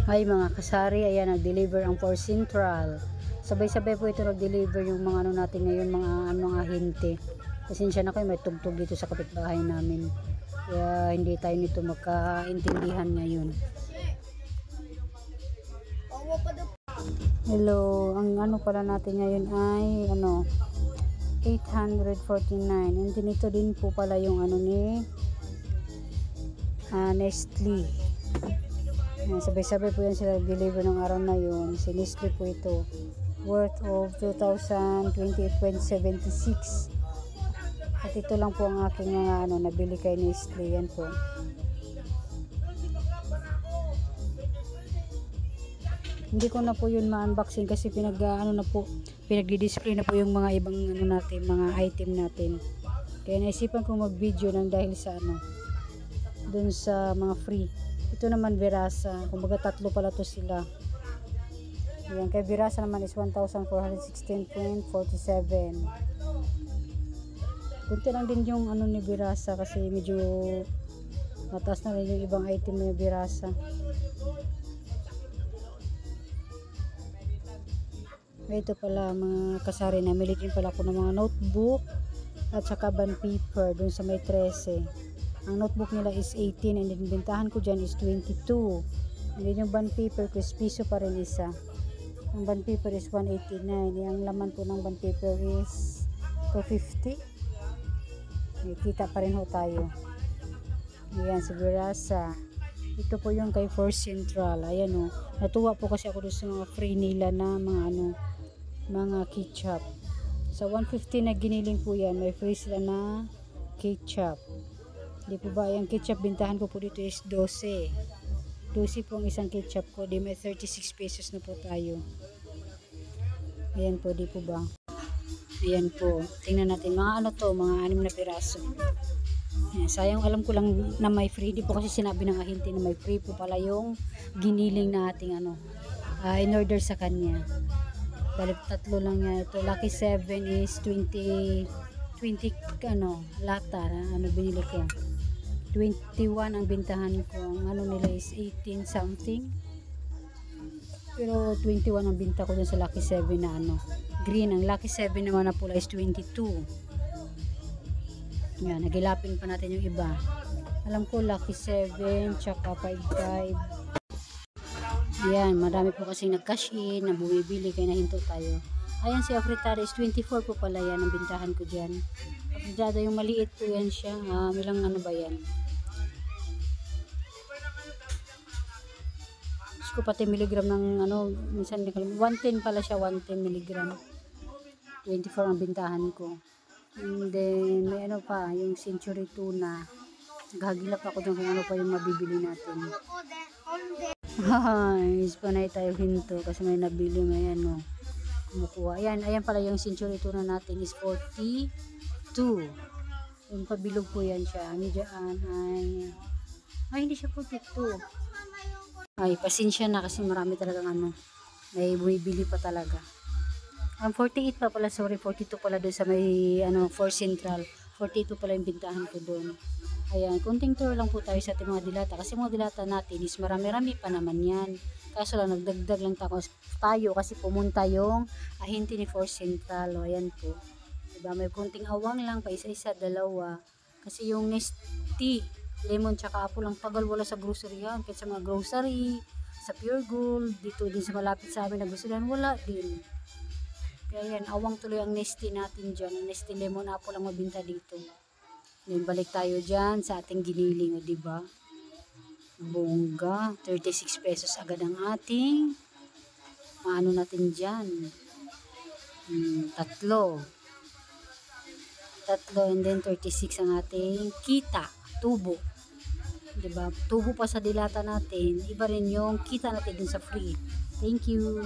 Ay mga kasari, ayan, nag-deliver ang Force Central. Sabay-sabay po ito nag-deliver yung mga ano natin ngayon, mga ahente. Pasensya na kayo, may tugtog dito sa kapitbahay namin. Kaya hindi tayo nito magkaintindihan ngayon. Hello, ang ano pala natin ngayon ay 849. And din ito din po pala yung ano ni Nestle. Sabay-sabay po yan sila deliver ng araw na yun. Si Nestle po ito, worth of 2,028.76. At ito lang po ang aking mga nabili kay Nestle. Yan po. Hindi ko na po yun ma-unboxing kasi pinagdi-display na po yung mga ibang natin, mga item natin. Kaya naisipan ko mag-video nang dahil sa dun sa mga free. Ito naman Verasa, kumbaga tatlo pala to sila. Yan, kay Verasa naman is 1,416.47. Kunti lang din yung ni Verasa kasi medyo mataas na rin yung ibang item ni Verasa. Ito pala mga kasari, namili din pala ako ng mga notebook at saka bond paper dun sa may 13. Ang notebook nila is 18 and then bintahan ko dyan is 22. And then yung bond paper ko is piso pa rin isa. Ang bond paper is 189. Ang laman po ng bond paper is 250. May kita pa rin ho tayo. Ayan, si Verasa. Ito po yung kay Force Central. Ayan o. Natuwa po kasi ako doon sa mga free nila na mga ketchup. Sa 150 na giniling po yan, may free sila na ketchup. Di po ba, yung ketchup bintahan ko po dito is 12. 12 po ang isang ketchup ko. Di may 36 pesos na po tayo. Ayan po, di po ba? Ayan po. Tingnan natin. Mga mga 6 na piraso. Ayan, sayang alam ko lang na may free. Di po kasi sinabi ng ahente na may free po pala yung giniling na ating in order sa kanya. Balik tatlo lang niya. Ito, Lucky 7 is 20 lata. Binili ko. 21 ang bintahan ko. Ang nila is 18 something. Pero 21 ang binta ko dun sa Lucky 7 na green. Ang Lucky 7 naman na pula is 22. Yan, nagilapin pa natin yung iba. Alam ko Lucky 7 tsaka 55. Yan, marami po kasi nag-cash in, na bumibili kaya nahinto tayo. Ayan, si Afritada is 24 po pala yan ang bintahan ko dyan. Afritada yung maliit po yan siya. Ilang ba yan? Ko pati milligram ng minsan 110 pala siya, 110 milligram. 24 ang bintahan ko. And then may pa yung Century Tuna. Naghagilap ako dyan kung ano pa yung mabibili natin. Is panay tayo hinto kasi may nabili, may kumukuha. Ayan pala yung Century Tuna natin is 42. Yung pabilog po yan siya. Diyan ay hindi siya 42. Ay, pasensya na kasi marami talagang may bumibili pa talaga. Ang 48 pa pala, sorry, 42 pala doon sa may Force Central. 42 pala yung bintahan ko doon. Ayan, kunting tour lang po tayo sa ating mga dilata kasi mga dilata natin is marami-rami pa naman yan. Kaso lang nagdagdag lang tayo kasi pumunta yung ahente ni Force Central. Ayan po. Diba, may kunting awang lang pa isa-isa, dalawa. Kasi yung Nestle lemon tsaka apple ang tagal wala sa grocery yan. Kahit sa mga grocery, sa Pure Gold, dito din sa malapit sa amin na grocery yan, wala din. Kaya yan, awang tuloy ang Nestle natin dyan. Ang Nestle lemon apple ang mabinta dito. Then balik tayo dyan sa ating giniling, diba? Bongga, 36 pesos agad ang ating natin dyan. Tatlo and then 36 ang ating kita, tubo. Diba? Tubo pa sa dilata natin. Iba rin yung kita natin dun sa free. Thank you.